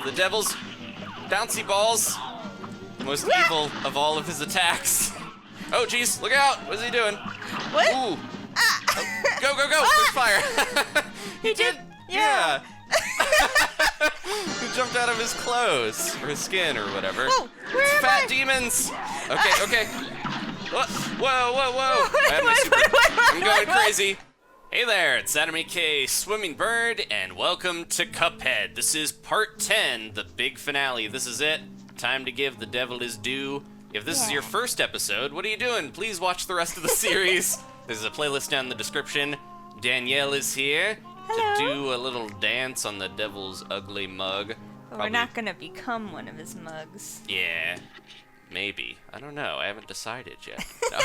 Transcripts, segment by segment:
the devil's bouncy balls. The most evil of all of his attacks. Oh, jeez, look out! What is he doing? What? Ooh. Oh, go, go, go! There's fire. He did? Yeah. He jumped out of his clothes, or his skin, or whatever. Oh, where it's am fat I? demons. Okay, okay. Whoa, whoa, whoa! I have my super... I'm going crazy. Hey there, it's Anime K, Swimming Bird, and welcome to Cuphead. This is part 10, the big finale. This is it. Time to give the devil his due. If this is your first episode, what are you doing? Please watch the rest of the series. There's a playlist down in the description. Danielle is here to do a little dance on the devil's ugly mug. We're not gonna become one of his mugs. Yeah, maybe. I don't know. I haven't decided yet. No.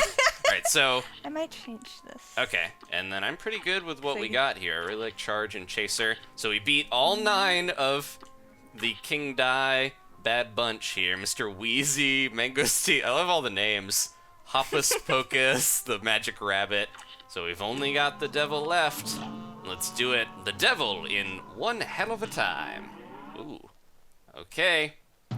Alright, so... I might change this. Okay, and then I'm pretty good with what we got here. I really like Charge and Chaser. So we beat all 9 of the King Die bad bunch here. Mr. Wheezy, Mangosteen, I love all the names. Hoppus Pocus, the Magic Rabbit. So we've only got the devil left. Let's do it. The devil in one hell of a time. Ooh. Okay,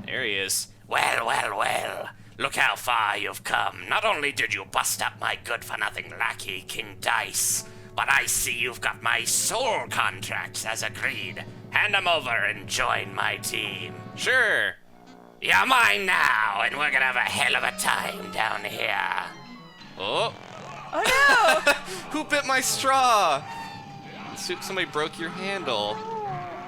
there he is. Well, well, well. Look how far you've come. Not only did you bust up my good-for-nothing lackey, King Dice, but I see you've got my soul contracts as agreed. Hand them over and join my team. Sure. You're mine now, and we're gonna have a hell of a time down here. Oh. Oh no! Who bit my straw? Somebody broke your handle.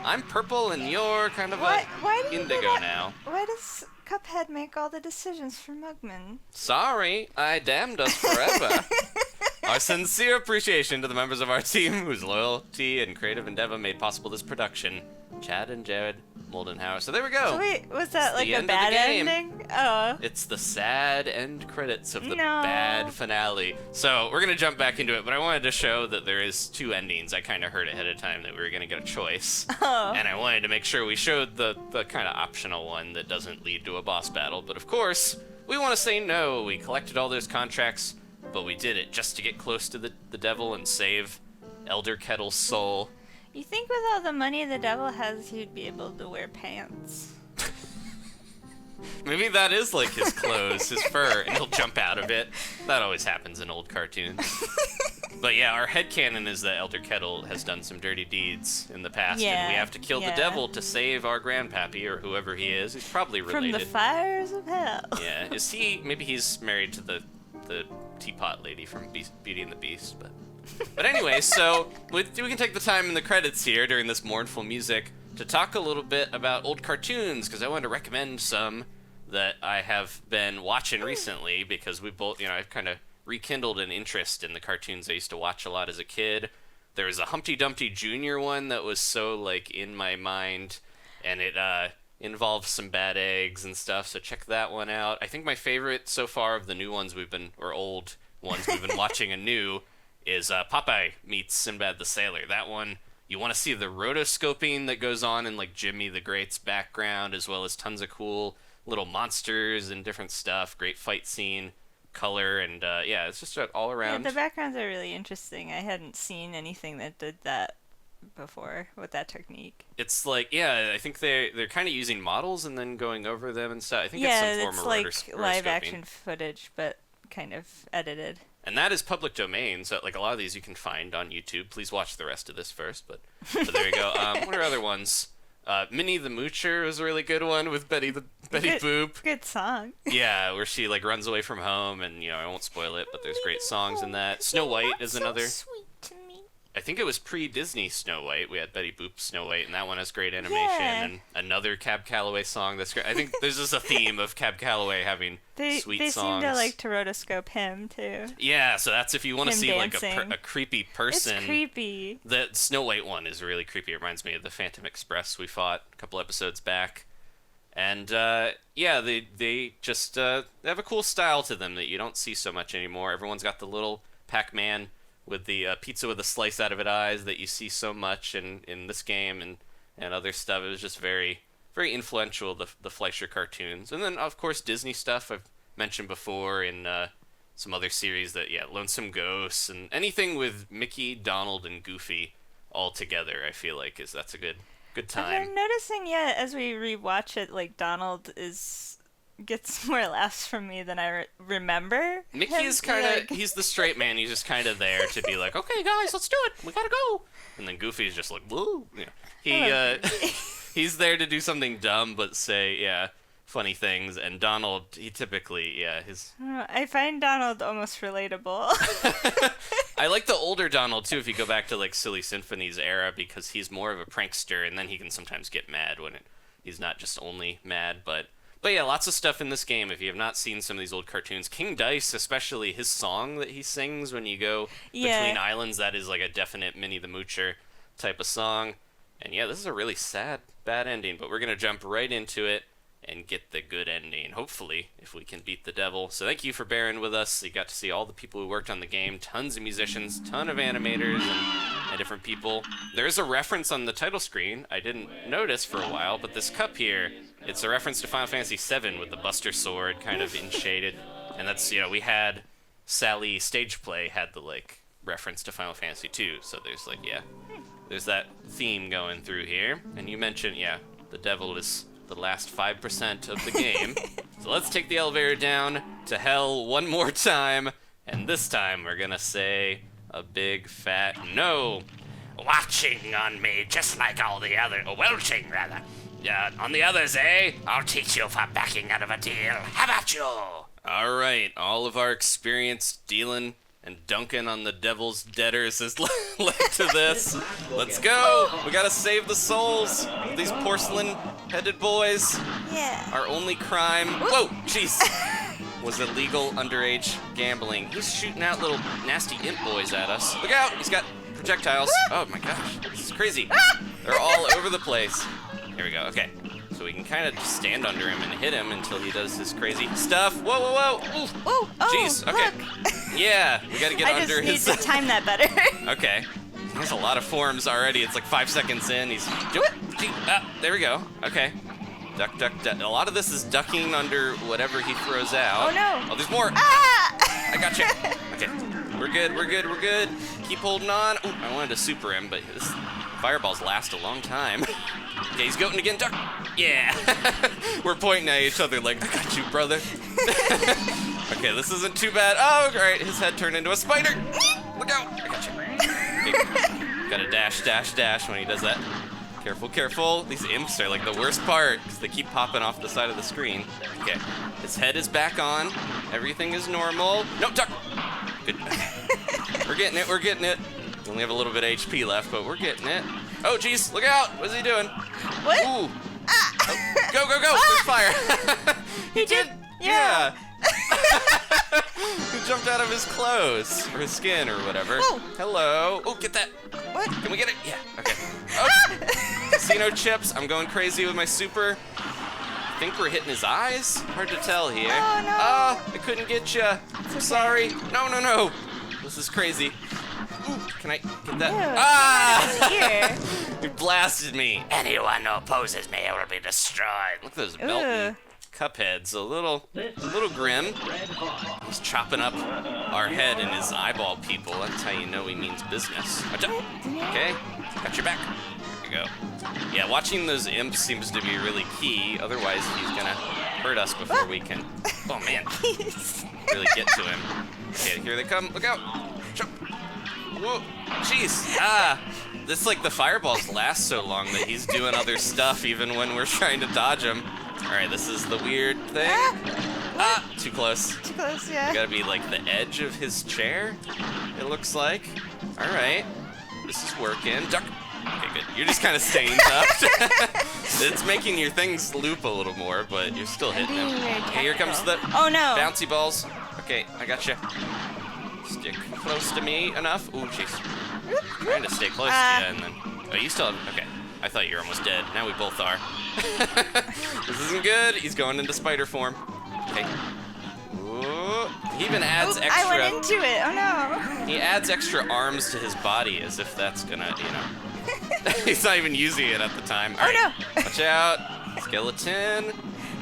I'm purple and you're kind of why do you indigo now. Why does Cuphead make all the decisions for Mugman? Sorry, I damned us forever. Our sincere appreciation to the members of our team whose loyalty and creative endeavor made possible this production. Chad and Jared Moldenhauer. So there we go. So wait, was that like a End of the bad game. ending? Oh. It's the sad end credits of the No. bad finale. So we're going to jump back into it, but I wanted to show that there is 2 endings. I kind of heard ahead of time that we were going to get a choice. Oh. And I wanted to make sure we showed the kind of optional one that doesn't lead to a boss battle. But of course, we want to say no. We collected all those contracts, but we did it just to get close to the devil and save Elder Kettle's soul. You think with all the money the devil has, he'd be able to wear pants? Maybe that is like his clothes, his fur, and he'll jump out of it. That always happens in old cartoons. But yeah, our headcanon is that Elder Kettle has done some dirty deeds in the past, and we have to kill the devil to save our grandpappy, or whoever he is. He's probably related. From the fires of hell. Yeah, is he? Maybe he's married to the teapot lady from Beauty and the Beast, But anyway, so we can take the time in the credits here during this mournful music to talk a little bit about old cartoons, because I wanted to recommend some that I have been watching recently, because we both, I've kind of rekindled an interest in the cartoons I used to watch a lot as a kid. There was a Humpty Dumpty Jr. one that was so, like, in my mind, and it involves some bad eggs and stuff, so check that one out. I think my favorite so far of the new ones or old ones we've been watching anew is Popeye meets Sinbad the Sailor. That one, you want to see the rotoscoping that goes on in like Jimmy the Great's background, as well as tons of cool little monsters and different stuff. Great fight scene, color, and yeah, it's just all around. Yeah, the backgrounds are really interesting. I hadn't seen anything that did that before with that technique. It's like, yeah, I think they're kind of using models and then going over them and stuff. I think it's some form of like live action footage, but kind of edited. And that is public domain, so like a lot of these you can find on YouTube. Please watch the rest of this first, but there you go. What are other ones? Minnie the Moocher was a really good one with Betty Boop. Good song. Yeah, where she like runs away from home, and I won't spoil it, but there's great songs in that. Snow White is another. So sweet to me. I think it was pre-Disney Snow White. We had Betty Boop Snow White, and that one has great animation. Yeah. And another Cab Calloway song that's great. I think there's just a theme of Cab Calloway having sweet they songs. They seem to like to rotoscope him, too. Yeah, so that's if you want to see dancing. like a creepy person. It's creepy. The Snow White one is really creepy. It reminds me of the Phantom Express we fought a couple episodes back. And yeah, they just they have a cool style to them that you don't see so much anymore. Everyone's got the little Pac-Man with the pizza with a slice out of its eyes that you see so much in this game and other stuff. It was just very, very influential, the Fleischer cartoons. And then, of course, Disney stuff I've mentioned before in some other series that, Lonesome Ghosts, and anything with Mickey, Donald, and Goofy all together, I feel like that's a good Good I'm time. noticing, yeah, as we rewatch it, like Donald gets more laughs from me than I remember. Mickey him, is kind of, like- he's the straight man. He's just kind of there to be like, okay, guys, let's do it. We gotta go. And then Goofy's just like, whoa. Yeah. He's there to do something dumb, but say, yeah, funny things. And Donald, he typically, yeah, his... I find Donald almost relatable. I like the older Donald, too, if you go back to, like, Silly Symphony's era, because he's more of a prankster, and then he can sometimes get mad when he's not just only mad, But yeah, lots of stuff in this game. If you have not seen some of these old cartoons, King Dice, especially his song that he sings when you go between islands, that is like a definite Minnie the Moocher type of song. And yeah, this is a really sad, bad ending, but we're going to jump right into it and get the good ending, hopefully, if we can beat the devil. So thank you for bearing with us. You got to see all the people who worked on the game, tons of musicians, ton of animators, and different people. There is a reference on the title screen I didn't notice for a while, but this cup here, it's a reference to Final Fantasy VII with the Buster Sword kind of in shaded. And that's, we had Sally Stage Play had the, like, reference to Final Fantasy II, so there's, like, there's that theme going through here. And you mentioned, the devil is the last 5% of the game. So let's take the elevator down to hell one more time, and this time we're gonna say a big fat no. Watching on me just like all the other... welching, rather. On the others, eh? I'll teach you for backing out of a deal. How about you? All right, all of our experience dealing and dunking on the devil's debtors has led to this. Let's go! We gotta save the souls of these porcelain-headed boys. Yeah. Our only crime... Whoa! Jeez! Was illegal underage gambling. He's shooting out little nasty imp boys at us. Look out! He's got projectiles. Oh my gosh, this is crazy. They're all over the place. Here we go, okay. So we can kind of just stand under him and hit him until he does his crazy stuff. Whoa, whoa, whoa! Ooh. Oh, Jeez, okay. Look. Yeah, we gotta get under I his... just need to time that better. Okay. He has a lot of forms already. It's like 5 seconds in. He's... there we go. Okay. Duck, duck, duck. A lot of this is ducking under whatever he throws out. Oh, no. Oh, there's more. Ah! I got you. Okay. We're good, we're good, we're good. Keep holding on. Ooh, I wanted to super him, but his fireballs last a long time. Okay, he's goating again. Duck. Yeah. We're pointing at each other like, I got you, brother. Okay, this isn't too bad. Oh, great. His head turned into a spider. Look out. I got you. Okay. Gotta dash, dash, dash when he does that. Careful, careful. These imps are like the worst part because they keep popping off the side of the screen. Okay. His head is back on. Everything is normal. No, duck. Good. We're getting it, we're getting it. We only have a little bit of HP left, but we're getting it. Oh, jeez, look out! What is he doing? What? Ooh. Oh, go, go, go! There's fire! He did? Yeah. He jumped out of his clothes, or his skin, or whatever. Oh. Hello. Oh, get that. What? Can we get it? Yeah, okay. Oh, casino chips. I'm going crazy with my super. I think we're hitting his eyes. Hard to tell here. Oh, no. Oh, I couldn't get you. I'm sorry. No, no, no. This is crazy. Ooh, can I get that? Ew, Ah! He blasted me. Anyone who opposes me will be destroyed. Look at those Belton Ugh. Cupheads. A little grim. He's chopping up our head and his eyeball people. That's how you know he means business. Okay, got your back. There you go. Yeah, watching those imps seems to be really key. Otherwise, he's gonna hurt us before we can. Oh man, really get to him. Okay, here they come. Look out! Jump. Whoa, jeez. This like the fireballs last so long that he's doing other stuff even when we're trying to dodge him. All right, this is the weird thing. Too close. Too close, yeah. You gotta be like the edge of his chair, it looks like. All right, this is working. Duck. Okay, good. You're just kind of staying tucked. It's making your things loop a little more, but you're still hitting him. Okay, here comes the Oh no. bouncy balls. Okay, I got you. Stick close to me enough. Ooh, jeez. Trying to stay close to you, and then. Oh, you still have. Okay. I thought you were almost dead. Now we both are. This isn't good. He's going into spider form. Okay. Ooh. He even adds extra. I went into it. Oh no. He adds extra arms to his body as if that's gonna, you know. He's not even using it at the time. All right. no. Watch out. Skeleton.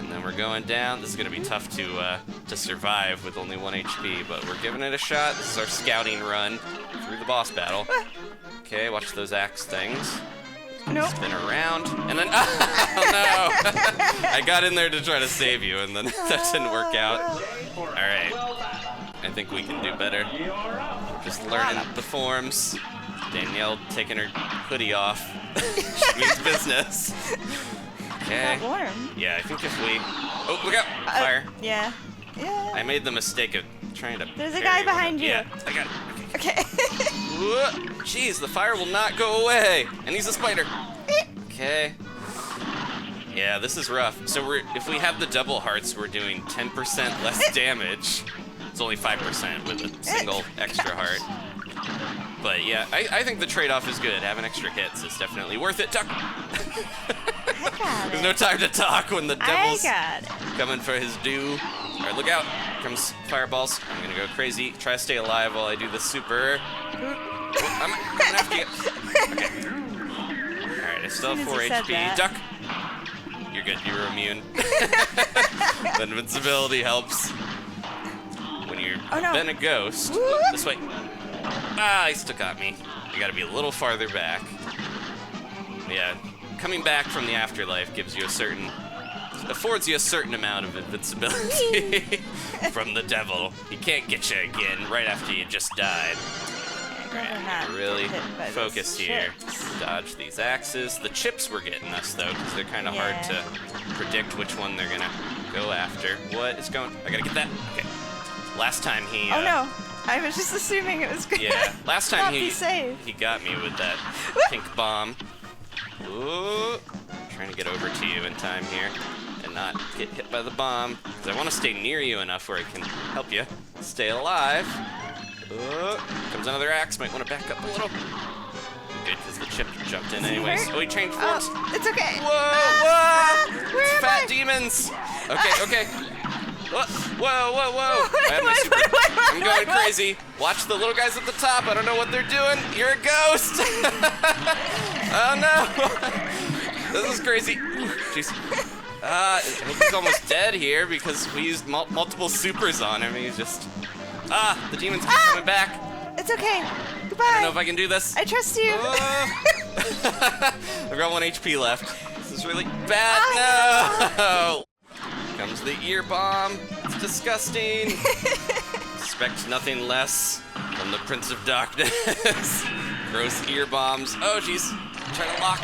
And then we're going down. This is gonna be tough to survive with only 1 HP, but we're giving it a shot. This is our scouting run through the boss battle. Okay, watch those axe things. Nope. Spin around, and then oh no! I got in there to try to save you, and then that didn't work out. All right, I think we can do better. Just learning the forms. Danielle taking her hoodie off. She means business. Okay. It's not warm. Yeah, I think if we. Oh, look out! Fire. Yeah. Yeah. I made the mistake of trying to. There's a parry guy one behind up. you. Yeah, I got it. Okay. Jeez, the fire will not go away, and he's a spider. Okay. Yeah, this is rough. So if we have the double hearts, we're doing 10% less damage. It's only 5% with a single extra heart. But yeah, I think the trade-off is good. Having extra hits is definitely worth it. Duck. I got There's it. no time to talk when the I devil's got it. coming for his due. All right, look out. Here comes fireballs. I'm gonna go crazy. Try to stay alive while I do the super. Oh, I'm coming after you. Okay. All right, I still have 4 As soon as HP. you said that. Duck. You're good. You're immune. The invincibility helps when you're been a ghost. Whoop. This way. Ah, he still got me. You gotta be a little farther back. Yeah, coming back from the afterlife gives you affords you a certain amount of invincibility from the devil. He can't get you again right after you just died. Not Really hit by focus those here. chips. Dodge these axes. The chips were getting us though, because they're kind of hard to predict which one they're gonna go after. What is going? I gotta get that. Okay. Last time he. Oh no! I was just assuming it was good. Yeah. Last time Not be safe. he got me with that pink bomb. Ooh. Trying to get over to you in time here and not get hit by the bomb, because I want to stay near you enough where I can help you stay alive. Comes another axe. Might want to back up a little. Good, because the chip jumped in anyways. hurt? Oh, he changed forms. Oh, it's okay. Whoa! Where It's am fat I? demons. Okay. Whoa! I have my super. I'm going crazy. Watch the little guys at the top. I don't know what they're doing. You're a ghost. Oh no! This is crazy. Jeez. I hope he's almost dead here because we used multiple supers on him. He's just. The demons keep coming back. It's okay. Goodbye. I don't know if I can do this. I trust you. I've got 1 HP left. This is really bad. No! Comes the ear bomb. It's disgusting. Expect nothing less than the Prince of Darkness. Gross ear bombs. Oh, jeez. Try to lock.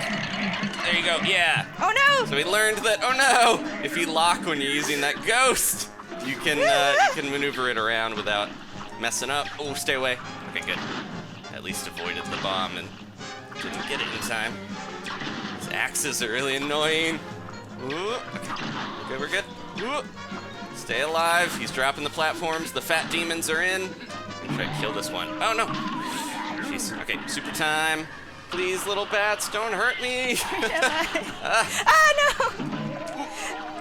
There you go. Yeah. Oh no! So we learned that. Oh no! If you lock when you're using that ghost, you can maneuver it around without messing up. Oh, stay away. Okay, good. At least avoided the bomb and didn't get it in time. These axes are really annoying. Ooh, okay, we're good. Ooh. Stay alive. He's dropping the platforms. The fat demons are in. Try to kill this one. Oh no. Jeez. Okay, super time. Please, little bats, don't hurt me. No!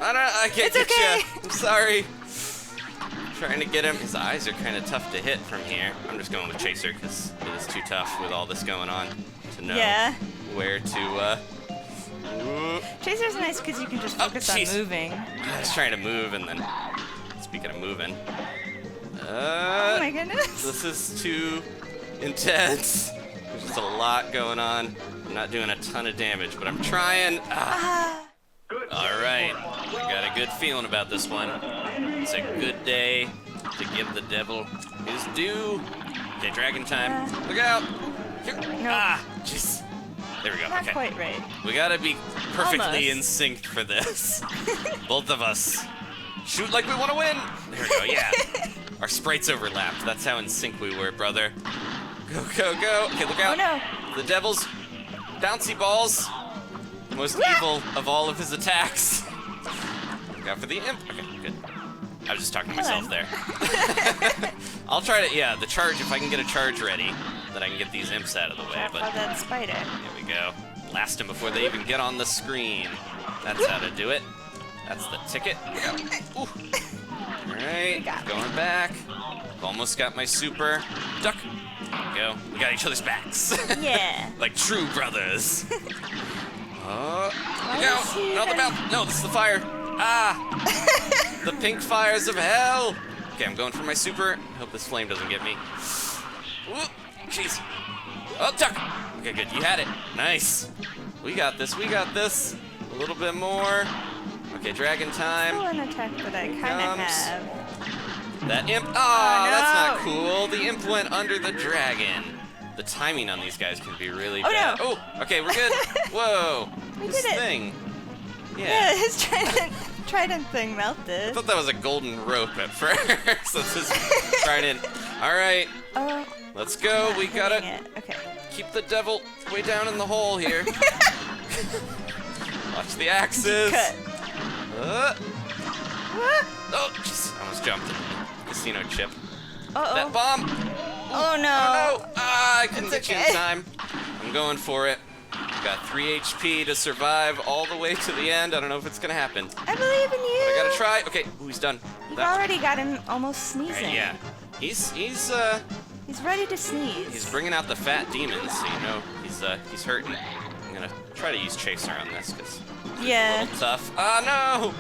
I can't It's get okay. you. I'm sorry. Trying to get him. His eyes are kind of tough to hit from here. I'm just going with Chaser because it is too tough with all this going on to know where to. Chaser's nice because you can just focus on moving. I was trying to move and then. Speaking of moving. Oh my goodness. This is too intense. There's just a lot going on. I'm not doing a ton of damage, but I'm trying. All right, I got a good feeling about this one. It's a good day to give the devil his due. Okay, dragon time. Look out! Here. No. Jeez. There we go. Not Okay. quite right. We gotta be perfectly Almost. in sync for this. Both of us. Shoot like we want to win. There we go. Yeah. Our sprites overlapped. That's how in sync we were, brother. Go, go, go. Okay, look out. Oh no. The devil's bouncy balls. The most evil of all of his attacks. Look out for the imp. Okay, good. I was just talking to myself there. I'll try to, the charge, if I can get a charge ready, then I can get these imps out of the way. Careful But that spider. there we go. Blast them before they even get on the screen. That's how to do it. That's the ticket. Ooh. All right, got going back. Almost got my super. Duck. There we go. We got each other's backs. Yeah. Like true brothers. Why No, is he not the there? mouth. No, this is the fire. The pink fires of hell. Okay, I'm going for my super. I hope this flame doesn't get me. Ooh, jeez. Oh, duck. Okay, good. You had it. Nice. We got this. We got this. A little bit more. Okay, dragon time. Still an attack that I kind of comes. have. That imp. Oh, no. that's not cool. The imp went under the dragon. The timing on these guys can be really bad. no. Oh, okay, we're good. Whoa. We This did it. thing. Yeah, his trident thing I melted. thought that was a golden rope at first. That's his trident. All right, Oh, let's go. We hitting gotta it. Okay. keep the devil way down in the hole here. Watch the axes. Cut. Oh, jeez, I almost jumped. Casino chip. Uh-oh. That bomb. Oh, no. Oh, I couldn't It's get you okay. in time. I'm going for it. Got 3 HP to survive all the way to the end. I don't know if it's gonna happen. I believe in you. I gotta try. Okay, ooh, he's done. You've That one. already got him almost sneezing. Yeah, he's He's ready to sneeze. He's bringing out the fat demons, so you know he's hurting. I'm gonna try to use Chaser on this because Yeah. tough. Oh no!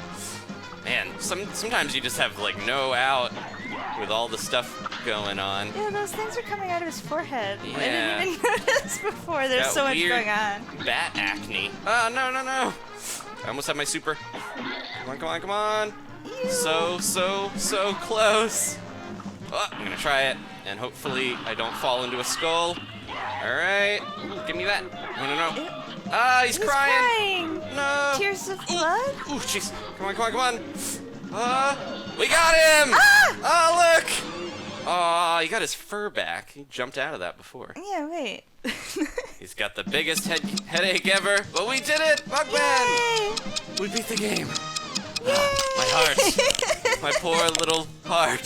Man, sometimes you just have like no out with all the stuff going on. Yeah, those things are coming out of his forehead. Yeah. I didn't even notice before. There's Got so much weird going on. Bat acne. Oh no no no! I almost have my super. Come on come on come on! Ew. So close. Oh, I'm gonna try it, and hopefully I don't fall into a skull. All right, ooh, give me that. No. Ah, he's crying. No. Tears of blood? Ooh, jeez. Come on, come on. We got him! Ah! Oh, look! Oh, he got his fur back. He jumped out of that before. Yeah, wait. He's got the biggest headache ever, but we did it! Mugman! Yay! We beat the game. Yay! My heart. My poor little heart.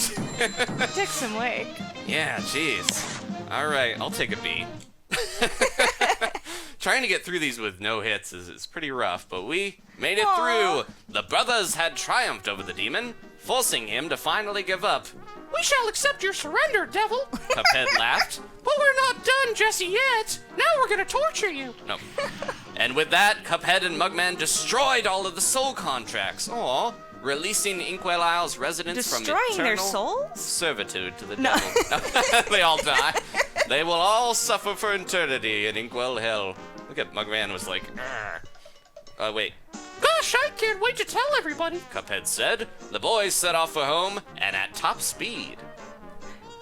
Took some work. Yeah, jeez. All right, I'll take a B. Trying to get through these with no hits is pretty rough, but we made it Aw. through. The brothers had triumphed over the demon, forcing him to finally give up. We shall accept your surrender, devil. Cuphead laughed. But we're not done just yet. Now we're gonna torture you. No. And with that, Cuphead and Mugman destroyed all of the soul contracts. Aw. Releasing Inkwell Isle's residents from Destroying eternal their souls? servitude to the No. devil. They all die. They will all suffer for eternity in Inkwell Hell. Look at Mugman was like, "Arr." Wait. Gosh, I can't wait to tell everybody. Cuphead said. The boys set off for home, and at top speed.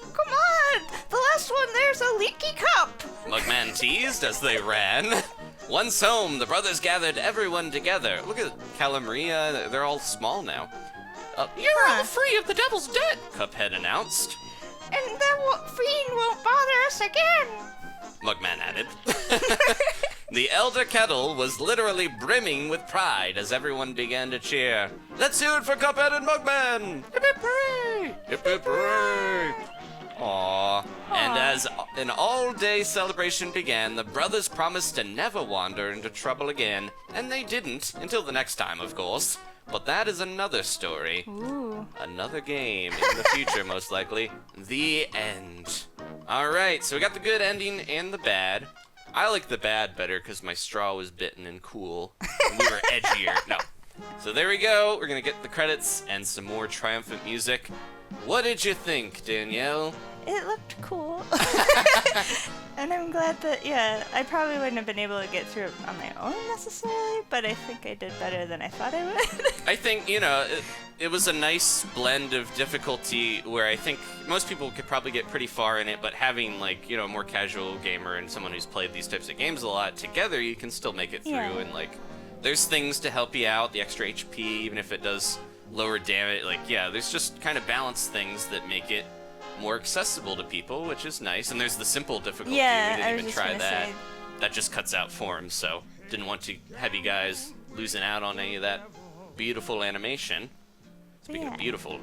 Come on! The last one there's a leaky cup! Mugman teased as they ran. Once home, the brothers gathered everyone together. Look at Calamaria, they're all small now. You're all free of the devil's debt. Cuphead announced. And that fiend won't bother us again! Mugman added. The Elder Kettle was literally brimming with pride as everyone began to cheer. Let's hear it for Cuphead and Mugman! Hip hip hooray! Hip hip hooray! Aww. And as an all-day celebration began, the brothers promised to never wander into trouble again, and they didn't, until the next time, of course. But that is another story. Ooh. Another game in the future, most likely. The end. Alright, so we got the good ending and the bad. I like the bad better because my straw was bitten and cool. And we were edgier. No. So there we go. We're going to get the credits and some more triumphant music. What did you think, Danielle? It looked cool. And I'm glad that, yeah, I probably wouldn't have been able to get through it on my own necessarily, but I think I did better than I thought I would. I think, you know, it was a nice blend of difficulty where I think most people could probably get pretty far in it, but having, like, you know, a more casual gamer and someone who's played these types of games a lot together, you can still make it through. Yeah. And, like, there's things to help you out, the extra HP, even if it does lower damage. Like, yeah, there's just kind of balanced things that make it more accessible to people, which is nice. And there's the simple difficulty. Yeah, we I didn't was even just try gonna that. say. That just cuts out forms, so didn't want to have you guys losing out on any of that beautiful animation. Speaking Yeah. of beautiful,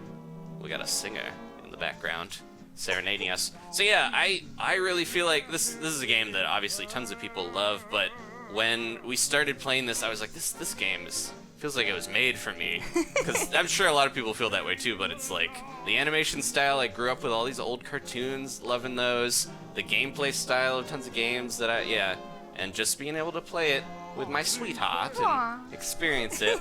we got a singer in the background serenading us. So yeah, I really feel like this is a game that obviously tons of people love, but when we started playing this, I was like, this game feels like it was made for me. Because I'm sure a lot of people feel that way too, but it's like the animation style, I grew up with all these old cartoons, loving those. The gameplay style of tons of games that and just being able to play it with my sweetheart and experience it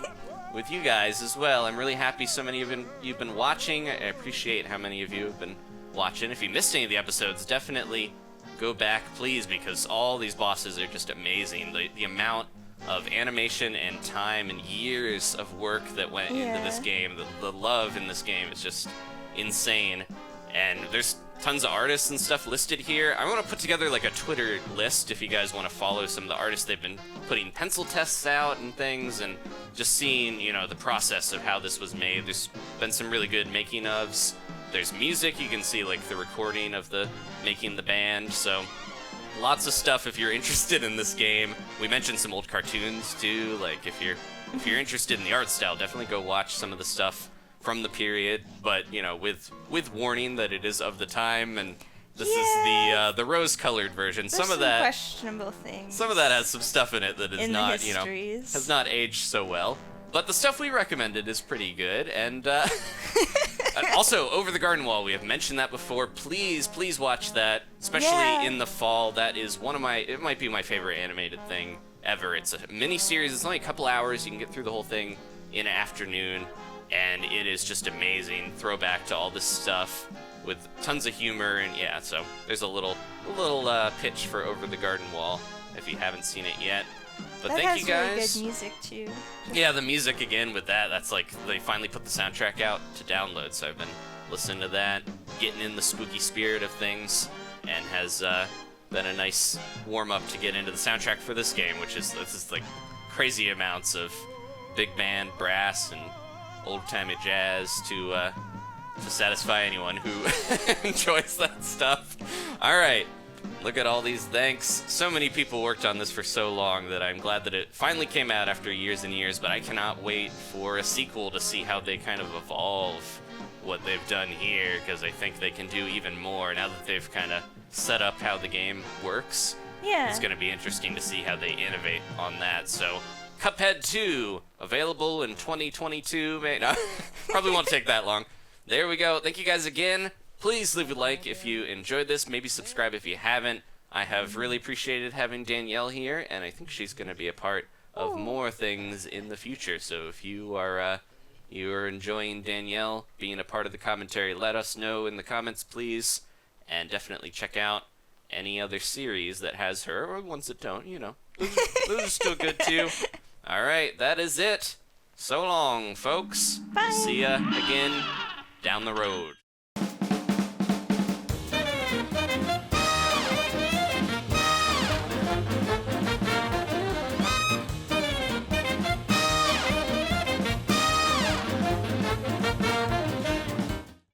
with you guys as well. I'm really happy so many of you've been watching. I appreciate how many of you have been watching. If you missed any of the episodes, definitely go back, please, because all these bosses are just amazing. The amount of animation and time and years of work that went into this game. The love in this game is just insane. And there's tons of artists and stuff listed here. I want to put together like a Twitter list if you guys want to follow some of the artists. They've been putting pencil tests out and things, and just seeing, the process of how this was made. There's been some really good making ofs. There's music. You can see like the recording of the making the band. So lots of stuff if you're interested in this game. We mentioned some old cartoons too. Like if you're interested in the art style, definitely go watch some of the stuff from the period, but with warning that it is of the time, and this is the rose-colored version. There's some of that questionable things. Some of that has some stuff in it that is in not, the histories. has not aged so well. But the stuff we recommended is pretty good, and and also Over the Garden Wall. We have mentioned that before. Please watch that, especially in the fall. That is it might be my favorite animated thing ever. It's a mini series. It's only a couple hours. You can get through the whole thing in an afternoon. And it is just amazing. Throwback to all this stuff with tons of humor, and so there's a little pitch for Over the Garden Wall if you haven't seen it yet. But thank you guys. That has really good music too. Yeah, the music again with that's like they finally put the soundtrack out to download, so I've been listening to that, getting in the spooky spirit of things, and has been a nice warm up to get into the soundtrack for this game, which is like crazy amounts of big band brass and old-timey jazz to satisfy anyone who enjoys that stuff. All right, look at all these thanks. So many people worked on this for so long that I'm glad that it finally came out after years and years, but I cannot wait for a sequel to see how they kind of evolve what they've done here, because I think they can do even more now that they've kind of set up how the game works. Yeah. It's going to be interesting to see how they innovate on that. So Cuphead 2, available in 2022. No, probably won't take that long. There we go. Thank you guys again. Please leave a like if you enjoyed this. Maybe subscribe if you haven't. I have really appreciated having Danielle here, and I think she's going to be a part of more things in the future. So if you are enjoying Danielle being a part of the commentary, let us know in the comments, please. And definitely check out any other series that has her, or ones that don't, Those are still good too. All right, that is it. So long, folks. Bye. See ya again down the road.